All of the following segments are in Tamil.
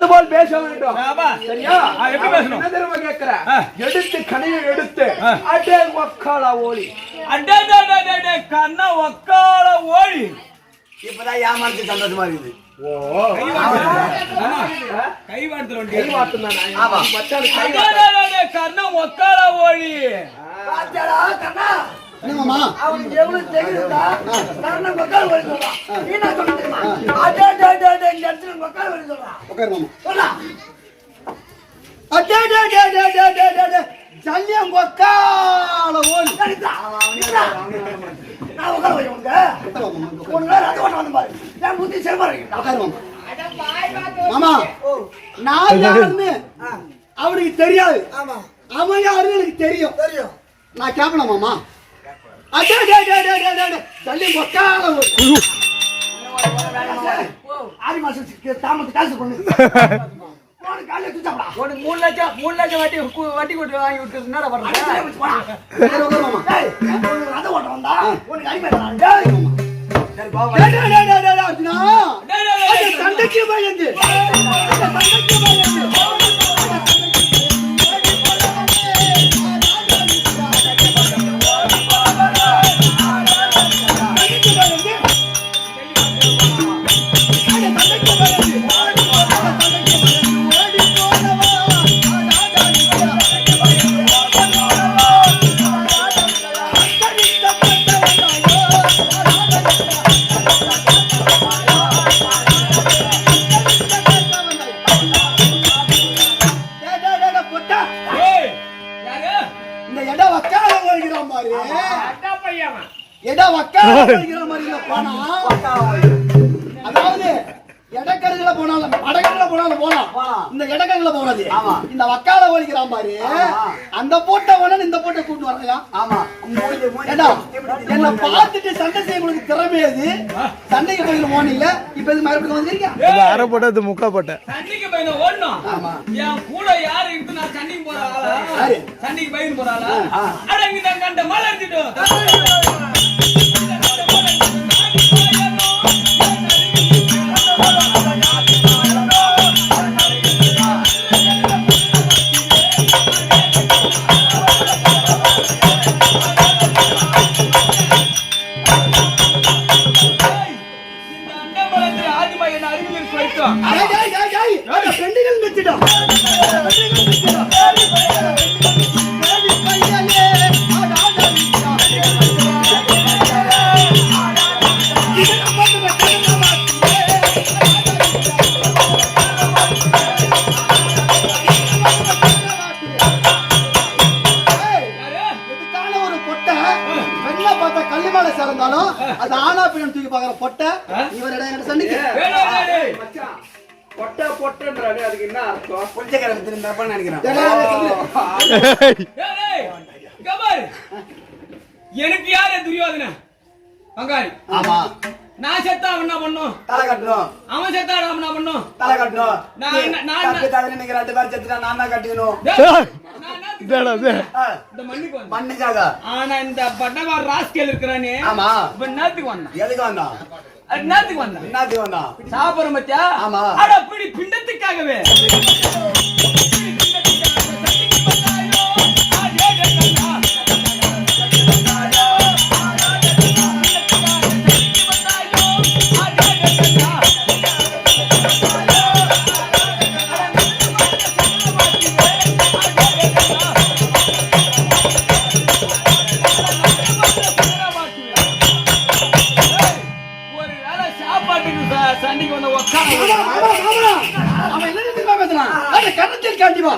போல் பேச வேண்டும். சரியா? எப்படி பேசணும்? என்ன தெரியுமா கேக்குறேன்? எடுத்து கனையை எடுத்து அடே ஒக்கால ஓலி. அடே கண்ணா ஒக்கால ஓலி. இப்பதான் ஏமாந்து சந்தோஷமா இருக்குது. ஓ கை வார்த்தல கை வார்த்தனா? ஆமா. மச்சான் கை கண்ணா ஒக்கால ஓலி. பாத்தடா கண்ணா. என்னமாமா? அவனுக்கு எவ்வளவு தெரியுதா? கண்ணா ஒக்கால ஓலி சொல்றான். நீ என்ன சொல்றீங்க? அடே இந்த இடத்துல ஒக்கால ஓலி சொல்றான். உட்காரு மாமா. சொல்லா. அடே ஜல்லியம் ஒக்கால ஓலி. நான் ஒக்கால ஓலி உனக்கு. ஒரு நேரம் அது வந்து பாரு. நான் புத்தி செல்வாரு. உட்காரு மாமா. மாமா, நான் யாருன்னு அவனுக்கு தெரியாது. ஆமா. அவன் யாருன்னு எனக்கு தெரியும். தெரியும். நான் கேட்பேன் மாமா. அடே ஜல்லியம் ஒக்கால ஓலி. ஆடி மாசத்துக்கு தாமத்து காசு கொண்டு போன காலையில தூச்சாடா. ஒரு 3 லட்சம் வட்டி கொண்டு வாங்கி விட்டு என்னடா பண்ற? உட்காரு மாமா. டேய் ரத ஓட்ட வந்தா உனக்கு அடிமைடா. டேய் சரி பா. அர்ஜுனா, சண்டைக்கு பயந்து அதாவது இடக்கருகளை போனாலும் வடகருல போனாலும் போலாம். இந்த இடக்கருல போனது இந்த வக்கால ஓலிக்கிறான் பாரு. அந்த போட்ட உடனே இந்த போட்ட கூட்டு வரையா. ஆமா. என்ன பார்த்துட்டு சண்டை செய்ய உங்களுக்கு திறமை அது. சண்டைக்கு போயிட போனீங்க. இப்ப இது மறுபடியும் வந்துருக்கீங்க. அரை போட்டது முக்கா போட்ட சண்டைக்கு பயந்து ஓடணும். என் கூட யாரு இருந்து நான் சண்டைக்கு போற ஆளா? சண்டைக்கு பயந்து போற ஆளா? அடங்கி நான் கண்ட மலை எடுத்துட்டு அது ஆனா பின் தூக்கி பாக்குற பொட்டை இவர் இடம் சண்டைக்கு பொட்டை பொட்டன்றானே அதுக்கு என்ன அர்த்தம்? புளிச்சக்கரை திரும்ப நினைக்கிறேன். எனக்கு யாரு துரியோதன பங்காளி? ஆமா. நான் செத்தா அவன் என்ன பண்ணும்? தலை கட்டணும். அவன் செத்தா அவன் என்ன பண்ணும்? தலை கட்டணும். நான் நீங்க 2 பேர் செத்துட்டா நான் தான் கட்டிக்கணும். இந்த மண்ணுக்கு வந்தேன். மண்ணுக்காக. ஆனா இந்த பட்டவார் ராஸ்கேல் இருக்கிறானே. ஆமா. இப்ப என்னத்துக்கு வந்தான்? எதுக்கு வந்தான்? என்னத்துக்கு வந்தான்? என்னத்துக்கு வந்தான்? சாப்பிடுற மத்தியா? ஆமா. அட பிடி பிண்டத்துக்காகவே. சண்டைக்கு வந்த அவன் என்ன தெரியுமா பேசுறான்? அந்த கண்ணத்தில் காண்டிவா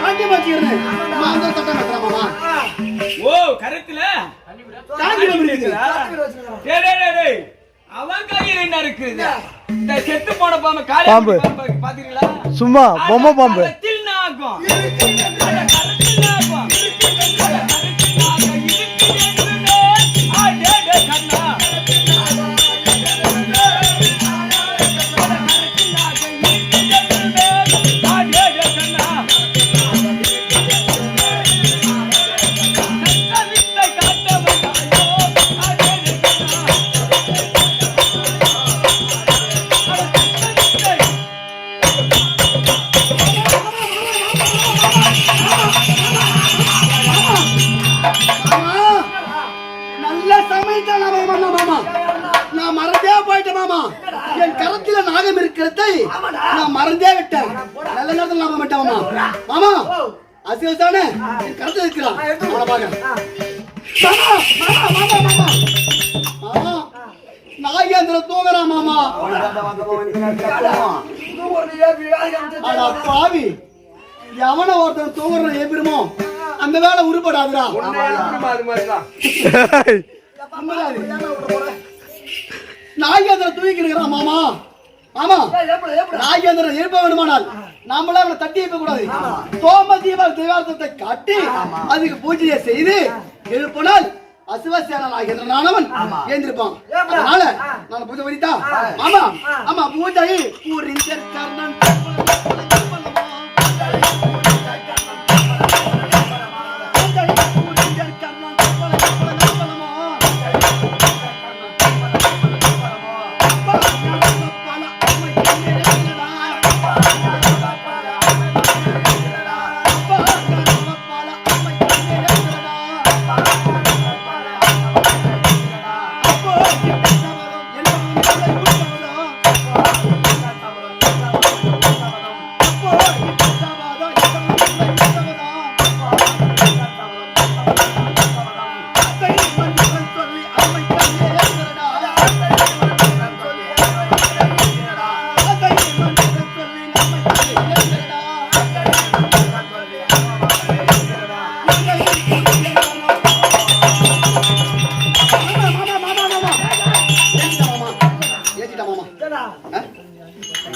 காண்டி வச்சிருந்தேன். ஓ கரெக்ட்ல அவன் கையில என்ன இருக்குது? இந்த செத்து போன பாம்பு பாம்பு பாத்தீங்களா? சும்மா பொம்மை பாம்பு போயிட்டேன் மாமா. என் கரத்தில நாகம் இருக்கிறதை நான் மறந்தே விட்டேன். நல்ல நேரத்தில் நாம மாட்டேன் மாமா. மாமா அசிவல் தானே என் கரத்தில் இருக்கிறான். அவனை பாருங்க. மாமா நாகேந்திர தூங்குறான் மாமா. பாவி எவன ஒருத்தன் தூங்குற ஏபிருமோ அந்த வேலை உருப்படாதுடா. நாகேந்திர தூங்கிக்கிறான் மாமா. ஆமா நாகேந்திரன் எழுப்ப வேண்டுமானால் நாமளே அவனை தட்டி எழுப்ப கூடாது. சோமதீப தேவாரத்தை காட்டி அதுக்கு பூஜையை செய்து எழுப்பினால் அசுவசேன நாகேந்திரனானவன் ஏந்திருப்பான். அதனால நான் பூஜை பண்ணிட்டா. ஆமா ஆமா பூஜை பூரிஞ்சர்கர்ணன்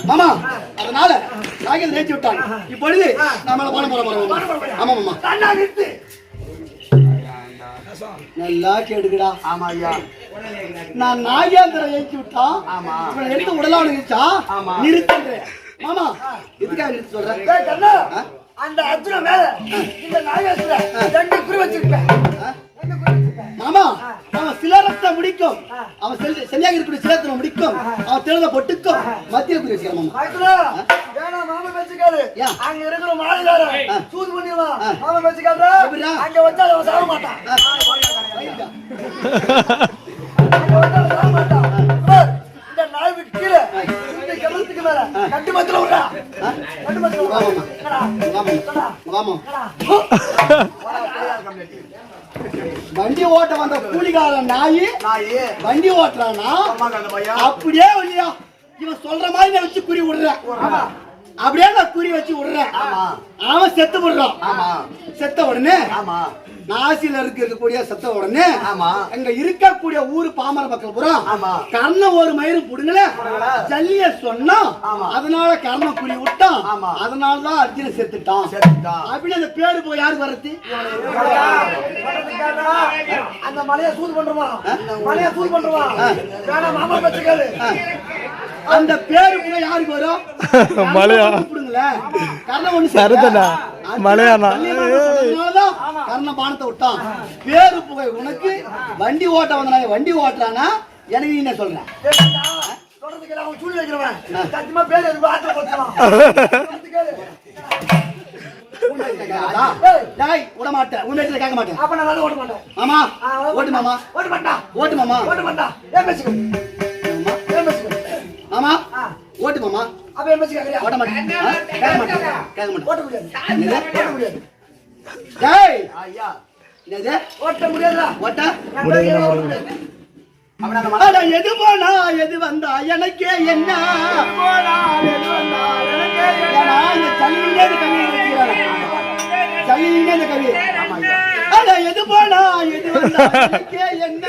மாமா. அதனால நாகேந்திரன் ஏற்றி விட்டாங்க. இப்பொழுது நாம பாடம் போட போறோம். ஆமா மாமா நல்லா கேடுகடா. ஆமா ஐயா நான் நாகேந்திரன் ஏற்றி விட்டான். இவன் எடுத்து உடலான நிறுத்தா நிறுத்துறேன் மாமா. இதுக்காக நிறுத்தி சொல்றேன். அந்த அர்ஜுன மேல இந்த நாகேஸ்வரன் 2 குறி வச்சிருப்பேன் மாமா. அவன் சிலரத்தை முடிக்கும். அவன் சரியாக இருக்கக்கூடிய சிலரத்தை முடிக்கும். அவன் தேர்தல பொட்டுக்கும் மத்திய குறி வச்சுக்கிறான் மாமா. வேணா மாமா வச்சுக்காரு. அங்க இருக்கிற மாளிகார சூது பண்ணிடலாம். மாமா வச்சுக்காரு. அங்க வச்சா அவன் சாக மாட்டான். இந்த நாய் விட்டு கீழே இந்த கமலத்துக்கு மேல கட்டு மத்தில விடுறா. கட்டு மத்தில வண்டி ஓட்ட வந்த கூலிகார நாயி வண்டி ஓட்டுறானா அப்படியே இல்லையா இவன் சொல்ற மாதிரி நான் வச்சு குறி விடுறேன். அப்படியே நான் குறி வச்சு விடுறேன். அவன் செத்து விடுறான். செத்த உடனே நாசில இருக்கக்கூடிய செத்த உடனே அங்க இருக்கக்கூடிய ஊரு பாமர மக்கள் பூரா கர்ண ஒரு மயிறு புடுங்கல ஜல்லிய சொன்னா அதனால கர்ண குறி விட்டான். அதனாலதான் அர்ஜுன செத்துட்டான். அப்படி அந்த பேரு போய் யாரு வரது? அந்த மலையை சூது பண்றோமா? மலையை சூது பண்றோமா? வேணா மாமா வச்சுக்காரு. அந்த பேரு போய் யாருக்கு வரும்? மலையா கர்ண ஒண்ணு சரதனா மலையானா கர்ண பானத்தை விட்டான். பேரு புகை உனக்கு வண்டி ஓட்ட வந்த வண்டி ஓட்டுறானா எனக்கு நீ என்ன சொல்றேன்? சொல்றதுக்கு அவன் சூழ் வைக்கிறவன் சத்தியமா பேரு வார்த்தை போச்சலாம். விட மாட்டேன். உன் வீட்டுல கேட்க மாட்டேன். அப்ப நான் ஓட்ட மாட்டேன். மாமா ஓட்டு மாமா. ஓட்ட மாட்டா. ஓட்டு மாமா. ஓட்ட மாட்டா. ஏன் பேசுங்க? ஏன் பேசுங்க? மாமா ஓட்டு மாமா. அப்ப ஏன் பேசுங்க? ஓட்ட மாட்டேன். கேட்க மாட்டேன். கேட்க மாட்டேன். ஓட்ட முடியாது. ஓட்ட முடியாது. டேய் ஐயா என்னது ஓட்ட முடியாதா? ஓட்ட முடியாது. அட எது போனா எது வந்தா எனக்கே என்ன? இந்த சளியிலே இந்த கவி சளியிலே இந்த கவி. அட எது போனா எது வந்தா எனக்கே என்ன?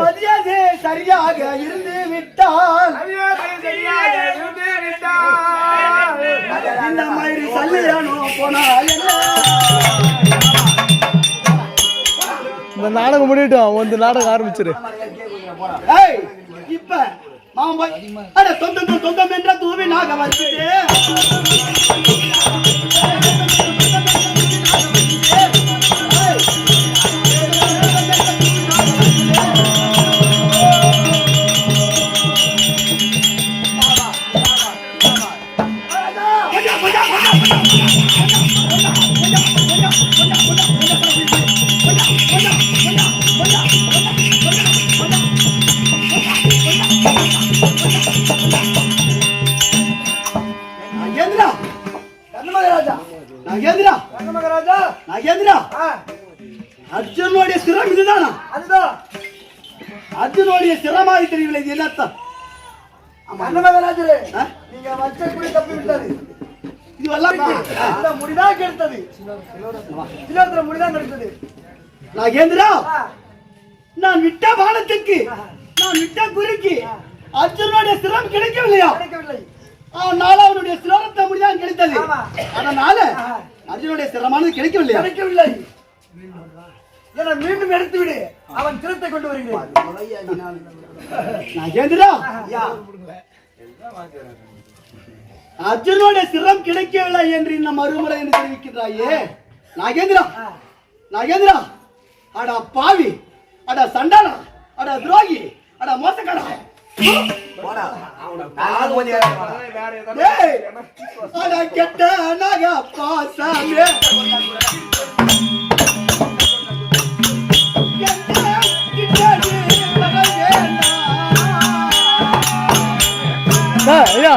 மரியாதை சரியாக இருந்து விட்டால் இந்த மாதிரி சல்லியானோ போனா என்ன? இந்த நாடகம் முடியட்டும். வந்து நாடகம் ஆரம்பிச்சிரு. இப்ப மாமா அட சொந்தம் சொந்தம் என்ற தூவி நாக வச்சுட்டு மகாராஜா நாகேந்திரா அர்ஜுனுடைய சிரம் இதுதானா? அதுதான் அர்ஜுனுடைய சிரமாய் தெரியவில்லை, இது என்னத்தான்? மகாராஜரே நீங்க வச்ச குடி தப்பி விட்டது. இதுவெல்லாம் இந்த முடிதான் கெடுத்தது. சிலோத்திர முடிதான் கெடுத்தது. நாகேந்திரா, நான் விட்ட பானத்துக்கு, நான் விட்ட குறிக்கு அர்ஜுனுடைய சிரம் கிடைக்கவில்லையா? கிடைக்கவில்லை. அதனால அவனுடைய சிரமத்தை முடிதான் கிடைத்தது. அதனால அர்ஜுனுடைய சிரமானது கிடைக்கவில்லையா? கிடைக்கவில்லை. என மீண்டும் எடுத்து விடு, அவன் சிரத்தை கொண்டு வருகிறேன். நாகேந்திரா, அர்ஜுனுடைய சிரம் கிடைக்கவில்லை என்று இன்னும் மறுமுறை என்று தெரிவிக்கிறாயே நாகேந்திரா. நாகேந்திரா, அட பாவி, அட சண்டாளா, அட துரோகி, அட மோசக்காரா, அட கெட்ட நாக பாசமே, ஐயா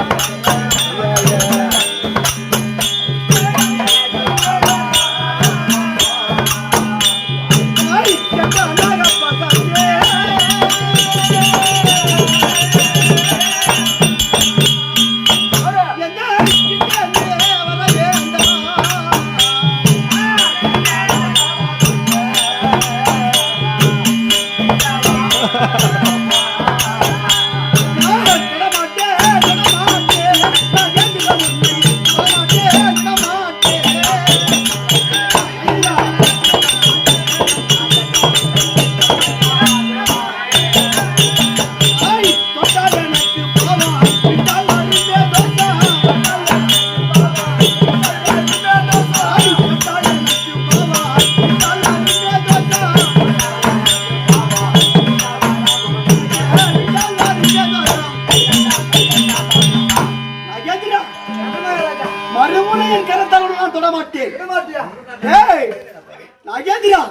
மறுமுனையின் கரத்தால் நான் தொடமாட்டேன். நாகேந்திரா,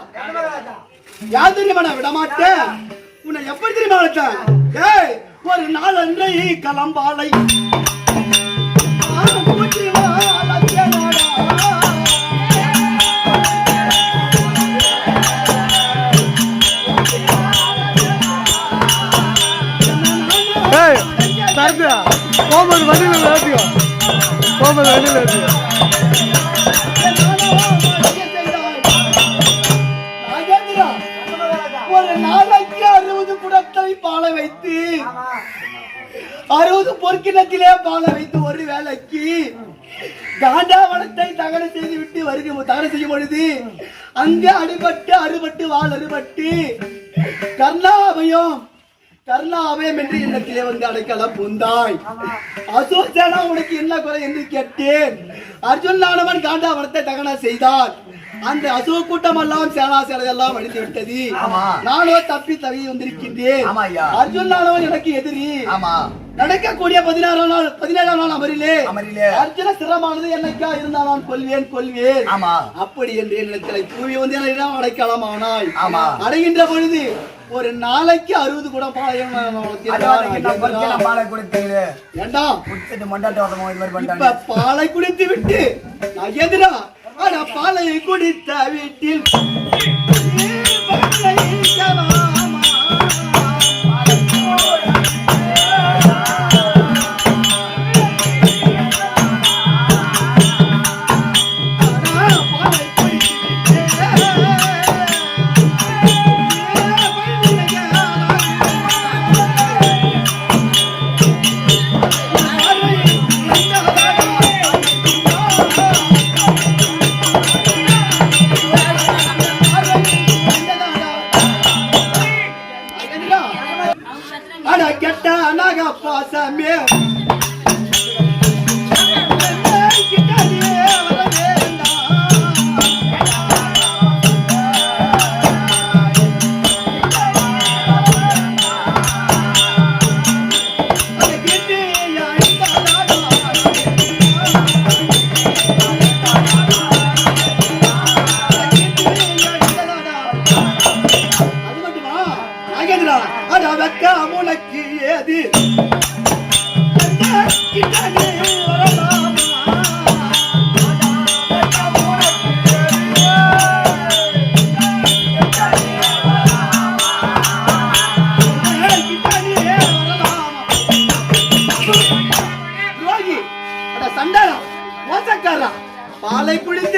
யார் தெரியுமா நான் விடமாட்டேன்? உன்னை எப்படி தெரியுமா வளர்த்தேன்? ஒரு நாள் அன்றை கலம்பாலை போகும்போது வண்டியில் ஏற்றிக்கோ, போகும்போது வண்டியில் ஏற்றிக்கோ. ஒரு நாளைக்கு 60 குடத்தை பாலை வைத்து 60 பொற்கிணத்திலே பாலை வைத்து ஒரு வேலைக்கு காண்டாவனத்தை தகனம் செய்து விட்டு தகனம் செய்யும் பொழுது அங்க அறுபட்டு வால் அறுபட்டு கர்ணாபயம் என்று எண்ணத்திலே வந்து அடைக்கலம் புந்தாய். அசோசேனா உனக்கு என்ன குறை என்று கேட்டேன். அர்ஜுனானவன் காண்டாவனத்தை தகனம் செய்தார். அந்த அசோக கூட்டம் எல்லாம் சேனாசேனையெல்லாம் அழிந்து விட்டது. நானோ தப்பி தவி வந்திருக்கின்றேன். அர்ஜுனானவன் எனக்கு எதிரி. நடக்கக்கூடிய 17ஆம் நாள் அமரிலே அர்ஜுன சிரமானது என்னைக்கா இருந்தால் நான் கொல்வேன். அப்படி என்று என்னை தூவி வந்து என்னிடம் அடைக்கலமானாய். அடைகின்ற பொழுது ஒரு நாளைக்கு 60 குடம் பாளையம் பாலை குடித்து விட்டு நாகேந்திரா, பாலை குடித்த வீட்டில்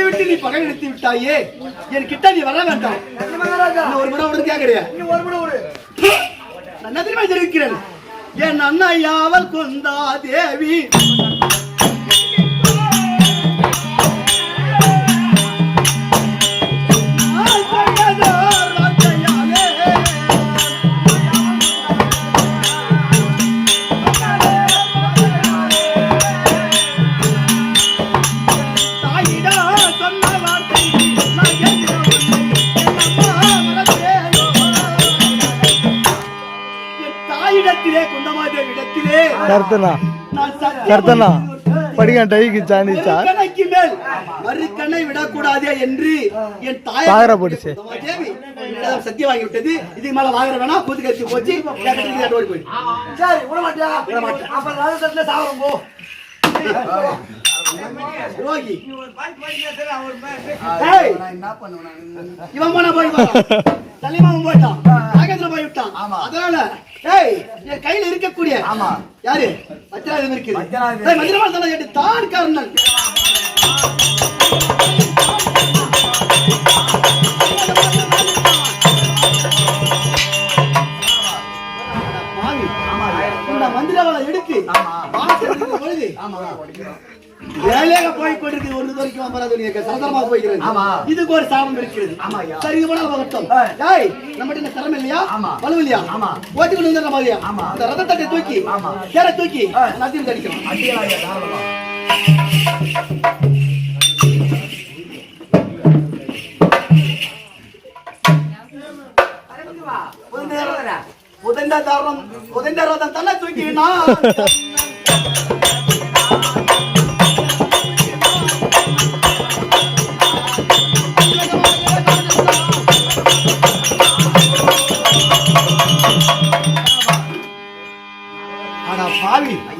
என்னை விட்டு நீ பகை எடுத்து விட்டாயே, என் கிட்ட நீ வர வேண்டாம். இன்னும் ஒரு முறை உடனே கேட்கறியா? நான் தெரியுமா தெரிவிக்கிறேன், என் அண்ணையாவல் கொண்டா தேவி மறுக்கண்ணை விடக்கூடாதே என்று என் தாயார் சத்தியம் வாங்கிவிட்டது. இதுக்கு மேல வாங்குற வேணா கூத்து கட்சி போச்சு. சரி விட மாட்டியா? அப்ப ராஜத்துல சாவரம் போ. இவன் போனா போயிட்டான், தலைமாவும் போயிட்டான், போய் விட்டான். அதனால என் கையில இருக்கக்கூடிய யாரு மத்திராஜம் இருக்குது, மந்திரவாள் தலை கேட்டு தான் காரணம். மந்திரவாளை எடுத்து பொழுது வேலையாக போய் கொண்டிருக்கு. ஒரு வரைக்கும் சரதரமாக போய்கிறது. இதுக்கு ஒரு சாபம் இருக்கிறது. சரி இது போல பகட்டம். நம்மகிட்ட இந்த திறமை இல்லையா, வலு இல்லையா, ஓட்டி கொண்டு வந்துடுற மாதிரியா, அந்த ரதத்தட்டை தூக்கி சேர தூக்கி நதியில் தடிக்கணும். புதந்த ரதம் தன்னை தூக்கினா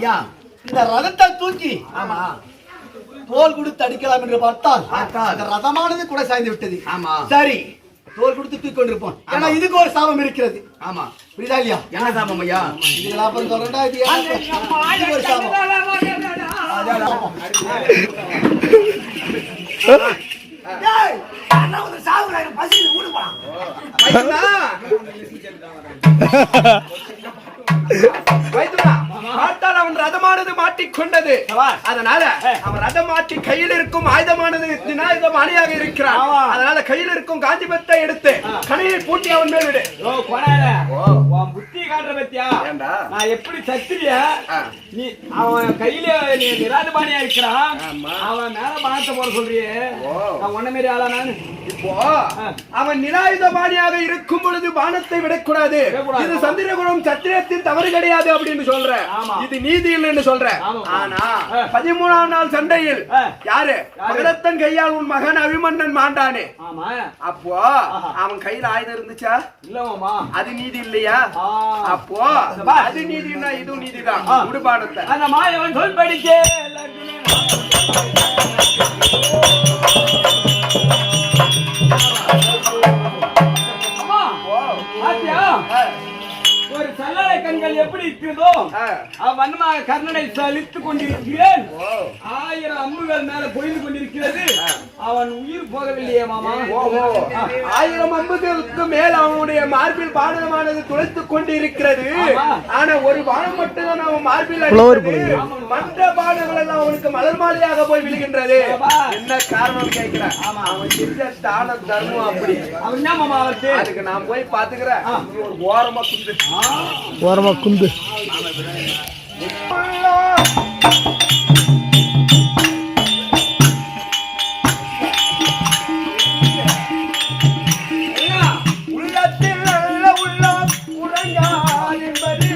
ஐயா, இந்த ரதத்தை தூக்கி தோல் கொடுத்து அடிக்கலாம் என்று பார்த்தால் அந்த ரதமானது கூட சாய்ந்து விட்டது. சரி, தோல் கொடுத்து தூக்கி கொண்டிருப்போம். ஏன்னா இதுக்கு ஒரு சாபம் இருக்கிறது. ஆமா, புரியுதா இல்லையா? என்ன சாபம் ஐயா? இது லாபம் சொல்றா. இது ஒரு சாபம். அவன் ரதமானது மாட்டிக்கொண்டது. அதனால அவன் ரதம் மாட்டி கையில் இருக்கும் ஆயுதமானது விநாயகமானியாக இருக்கிறான். அதனால கையில் இருக்கும் காஞ்சிபத்தை எடுத்து கணையை பூட்டி அவன் மேல் விடு. புத்தி காட்டுற பத்தியா? நான் எப்படி சத்திரிய நீ அவன் கையில நிராதபானியா இருக்கிறான். அவன் மேல பானத்தை போட சொல்றியே, நான் உன்ன மாரி ஆளா? நான் இப்போ அவன் நிராயுதபாணியாக இருக்கும் பொழுது பானத்தை விடக்கூடாது. இது சந்திரகுலம் சத்திரத்தின் தவறு கிடையாது அப்படின்னு சொல்ற. இது நீதி இல்லைன்னு சொல்ற. ஆனா 13ஆம் நாள் சண்டையில் யாரு பகரத்தன் கையால் உன் மகன் அபிமன்னன் மாண்டானே, அப்போ அவன் கையில ஆயுதம் இருந்துச்சா? இல்லமாமா. அது நீதி இல்லையா? அப்போ அது நீதினா இதுவும் நீதிதான். உடுபானத்தை அந்த மாயவன் சொல் படிச்சே ஒரு சல்லடை கண்கள் எப்படி இருக்கிறதோ வன்மாக கர்ணனை சலித்துக் கொண்டிருக்கிறேன். 1000 அம்புகள் மேல பொய்ந்து கொண்டிருக்கிறது. அவன் உயிர் போகவில்லையே மாமா. 1000 அம்புகளுக்கு மேல் அவனுடைய மார்பில் பானமானது துளைத்துக் கொண்டிருக்கிறது. ஆனா ஒரு பானம் மட்டும்தான் அவன் மார்பில் மற்ற பானங்கள் எல்லாம் அவனுக்கு மலர் மாலையாக போய் விழுகின்றது. என்ன காரணம் கேட்கிறேன். அவன் செஞ்ச தான தர்மம் அப்படி. அவன் என்ன மாமா அதுக்கு நான் போய் பாத்துக்கிறேன். ஓரமா குந்து ஓரமா குந்து உள்ளத்தில் நல்ல உள்ளம் உறங்கா என்பது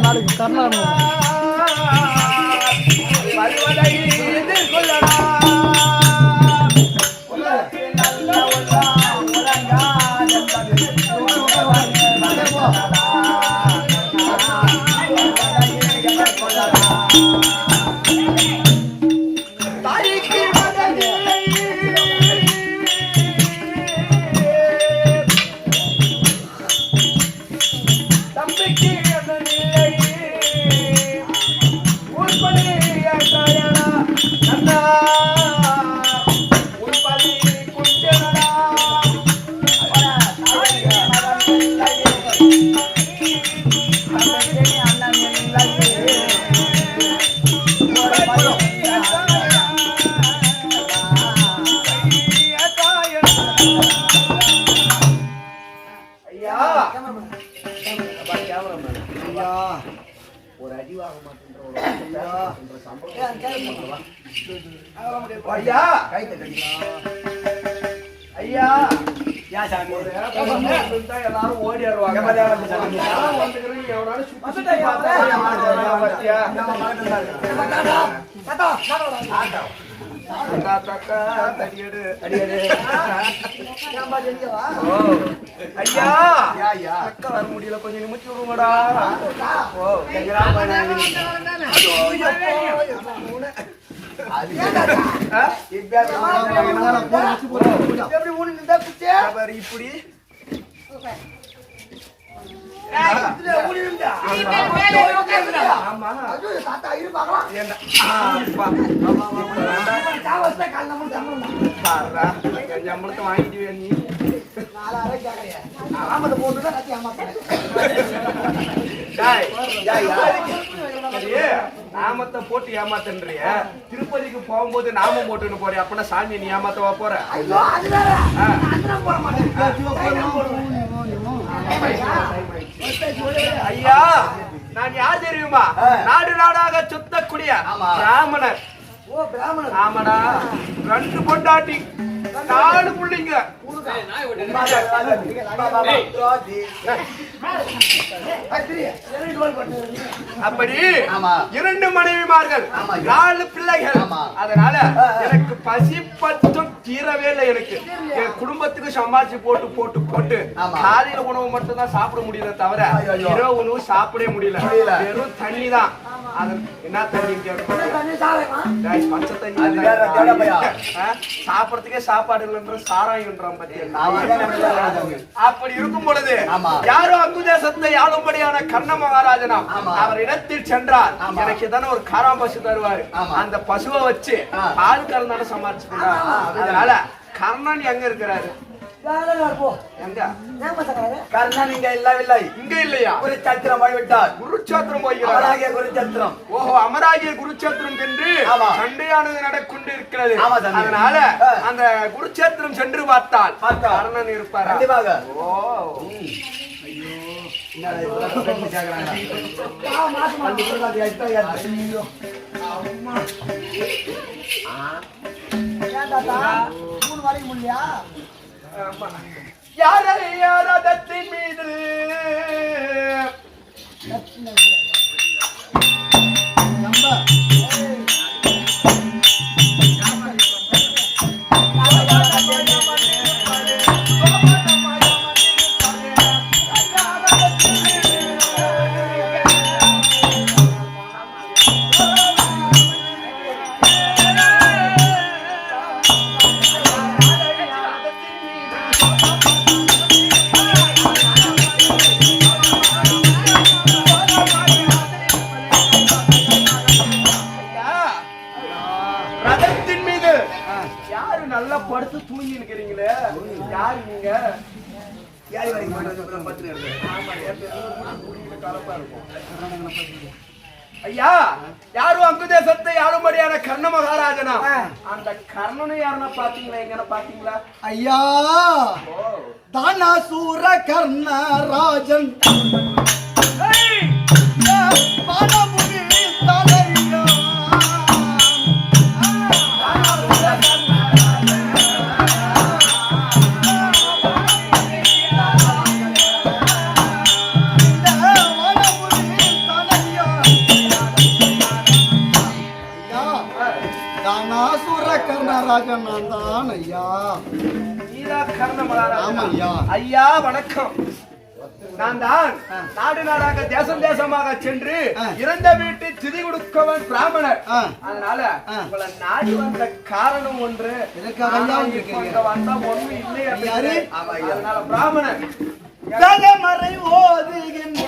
நாளைக்கு கர்நாடகம் வருவதை எதிர்கொள்ளலாம். தம்பிக்கு ஐயா ஐயா எல்லாரும் ஓடிடுவாங்க ஐயா வர முடியல கொஞ்சம் நிமிச்சு விடுங்கடா. இப்படி நம்மளுக்கு வாங்கிட்டு நீ நாமத்தை போட்டு ஏமாத்தன்றிய திருப்பதிக்கு போகும்போது நாமம் போட்டுன்னு போறிய அப்பனா சாமி நீ ஏமாத்தவா போற? ஐயா நான் யார் தெரியுமா? நாடு நாடாக சுத்தக்கூடிய பிராமணர். ஆமாடா, 2 பொண்டாட்டி 4 புள்ளிங்க. அப்படி 2 மனைவிமார்கள் 4 பிள்ளைகள். அதனால எனக்கு பசி பச்சம் தீரவே இல்லை. எனக்கு என் குடும்பத்துக்கு சம்பாதிச்சு போட்டு போட்டு போட்டு காலையில உணவு மட்டும் தான் சாப்பிட முடியல, தவிர இரவு உணவு சாப்பிடவே முடியல. வெறும் தண்ணி தான். அது என்ன தண்ணி? பச்சை தண்ணி. சாப்பிடறதுக்கே சாப்பாடு இல்லைன்ற சாராயம்ன்றான் பத்தி. அப்படி இருக்கும் பொழுது யாரோ அங்குதேசத்தை ஆளும்படியான கர்ண மகாராஜனா அவர் இடத்தில் சென்றார். எனக்கு தானே ஒரு காராம் பசு தருவாரு. அந்த பசுவை வச்சு பால் கலந்தாலும் சமாளிச்சுக்கிறார். அதனால கர்ணன் எங்க இருக்கிறாரு? கர்ணன் இங்க இல்லவில்லை. இங்க இல்லையா? குருச்சத்திரம் போய்விட்டார். குருச்சத்திரம் போய்கிறார். குருச்சத்திரம். ஓஹோ, அமராகிய குருச்சத்திரம் சென்று சண்டையானது நடக்கொண்டு இருக்கிறது. அதனால அந்த குருச்சத்திரம் சென்று பார்த்தால் கர்ணன் இருப்பார். கண்டிப்பாக. ஓ யாரத்தின் மீது நல்லா படுத்து தூங்கி இருக்கிறீங்களே, யாரு நீங்க? ஐயா, யாரும் அங்குதேசத்தை ஆளும்படியான கர்ண மகாராஜனா. அந்த கர்ணனை யாருன்னா பாத்தீங்களா? எங்க பாத்தீங்களா? ஐயா, தானாசூர கர்ண ராஜன் ஐயா வணக்கம். நான் தான் நாடு நாடாக தேசம் தேசமாக சென்று இறந்த வீட்டு திதி கொடுக்கவன் பிராமணர். அதனால உங்களை நாடு வந்த காரணம் ஒன்று. வந்தா ஒண்ணு இல்லை. அதனால பிராமணர் கதமறை ஓதுகின்ற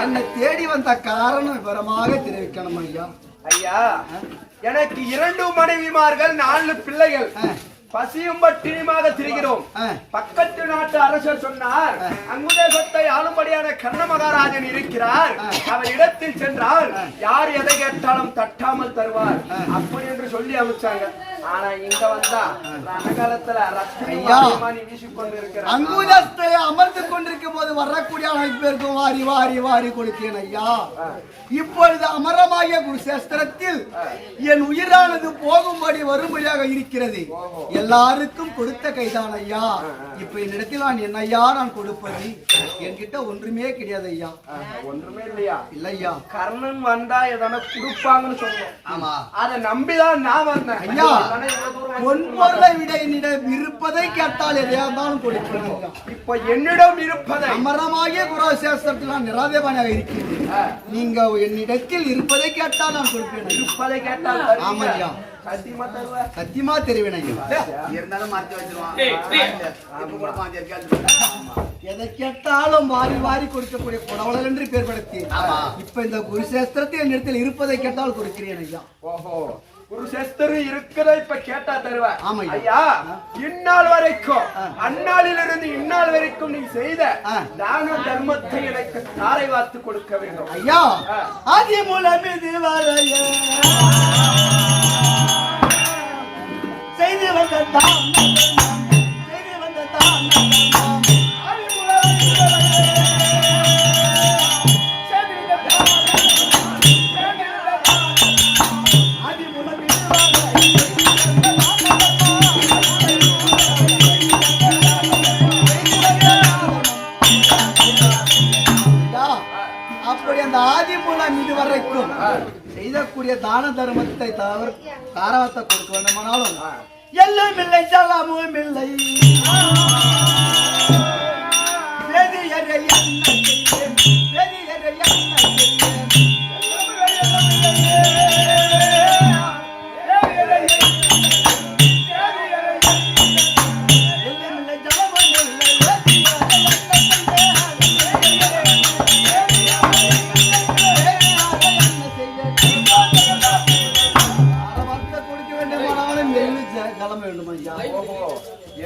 என்னை தேடி வந்த காரணம் விவரமாக தெரிவிக்கணும் ஐயா. ஐயா எனக்கு 2 மனைவிமார்கள் 4 பிள்ளைகள் பசியும் பட்டினியுமாக திரிகிறோம். பக்கத்து நாட்டு அரசர் சொன்னார், அங்குதேசத்தை ஆளும்படியான கர்ண மகாராஜன் இருக்கிறார், அவர் இடத்தில் சென்றால் யார் எதை கேட்டாலும் தட்டாமல் தருவார் அப்படி என்று சொல்லி அமைச்சாங்க. ஆனா இங்க வந்தா ரணகாலத்துல ரத்தனை வீசிக்கொண்டு இருக்கிறார். அங்குதத்தை அமர்ந்து கொண்டிருக்கும் போது வரக்கூடிய அனைவருக்கும் வாரி வாரி வாரி கொடுத்தேன் ஐயா. இப்பொழுது அமரமாகிய குருசேஸ்திரத்தில் என் உயிரானது போகும்படி வரும்படியாக இருக்கிறது. எல்லாருக்கும் கொடுத்த கைதான் ஐயா. இப்ப என்னிடத்தில் நான் என்ன ஐயா நான் கொடுப்பது? என்கிட்ட ஒன்றுமே கிடையாது ஐயா. ஒன்றுமே இல்லையா? இல்லையா. கர்ணன் வந்தா எதனா கொடுப்பாங்கன்னு சொன்னோம். ஆமா, அதை நம்பிதான் நான் வந்தேன் ஐயா. பொன்பொருளை விட என்னிடம் இருப்பதை கேட்டால் எதையா இருந்தாலும் கொடுப்பேன். இப்ப என்னிடம் இருப்பதை அமரமாகிய குருசேஸ்திரத்தில் நான் நிராதேவானியாக இருக்கிறேன். நீங்க என்னிடத்தில் இருப்பதை கேட்டால் நான் கொடுப்பேன். இருப்பதை கேட்டால் ஆமா ஐயா. சத்தியமா தருவேன். சத்தியமா தெரிவேன் ஐயா. இருந்தாலும் மாத்தி வச்சிருவான். எதை கேட்டாலும் வாரி வாரி கொடுக்கக்கூடிய புடவலர் என்று பேர் படுத்தி இப்ப இந்த குருசேஸ்திரத்தில் என்னிடத்தில் இருப்பதை கேட்டால் கொடுக்கிறேன் ஐயா. ஓஹோ, குருசேஸ்திரம் இருக்கிறத இப்ப கேட்டா தருவேன். ஆமா ஐயா. இந்நாள் வரைக்கும் அந்நாளிலிருந்து இந்நாள் வரைக்கும் நீ செய்த தான தர்மத்தை எனக்கு தாரை வார்த்து கொடுக்க வேண்டும் ஐயா. ஆதி மூலம் இது வரைய செய்து வந்த தான் செய்து வந்த தான் அப்படி அந்த ஆதி மூலம் இதுவரைக்கும் செய்யக்கூடிய தான தர்மத்தை தாரவத்தை கொடுக்க வேண்டுமானாலும் எல்லாம் இல்லை, ஜலமும் இல்லை.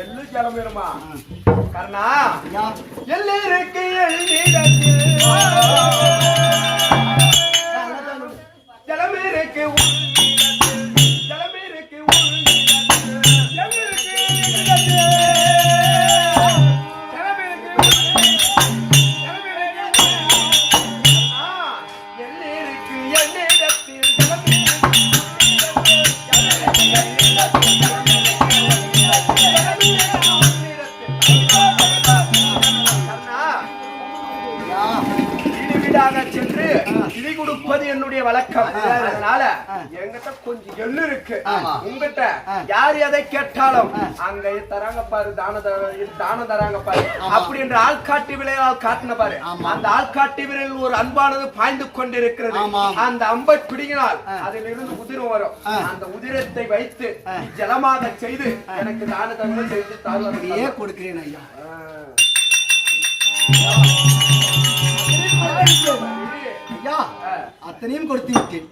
எள்ளு கிளம்பிடுமா கர்ணா? எள்ளு இருக்கு ஜலமிருக்கு ஜலமிருக்கு சென்று இடி கொடுப்பது என்னுடைய வழக்கம். அதனால என்கிட்ட கொஞ்சம் எள்ளு இருக்கு. உங்ககிட்ட யார் எதை கேட்டாலும் அங்க தராங்க பாரு, தான தராங்க பாரு அப்படி என்ற ஆள்காட்டி விலையால் காட்டின பாரு. அந்த ஆள்காட்டி விரையில் ஒரு அன்பானது பாய்ந்து கொண்டிருக்கிறது. அந்த அம்பை பிடிங்கினால் அதிலிருந்து உதிரம் வரும். அந்த உதிரத்தை வைத்து ஜலமாக செய்து எனக்கு தான தர்மம் செய்து தாழ்வாக கொடுக்கிறேன் ஐயா. ஐயா, அத்தனையும் கொடுத்து விட்டேன்.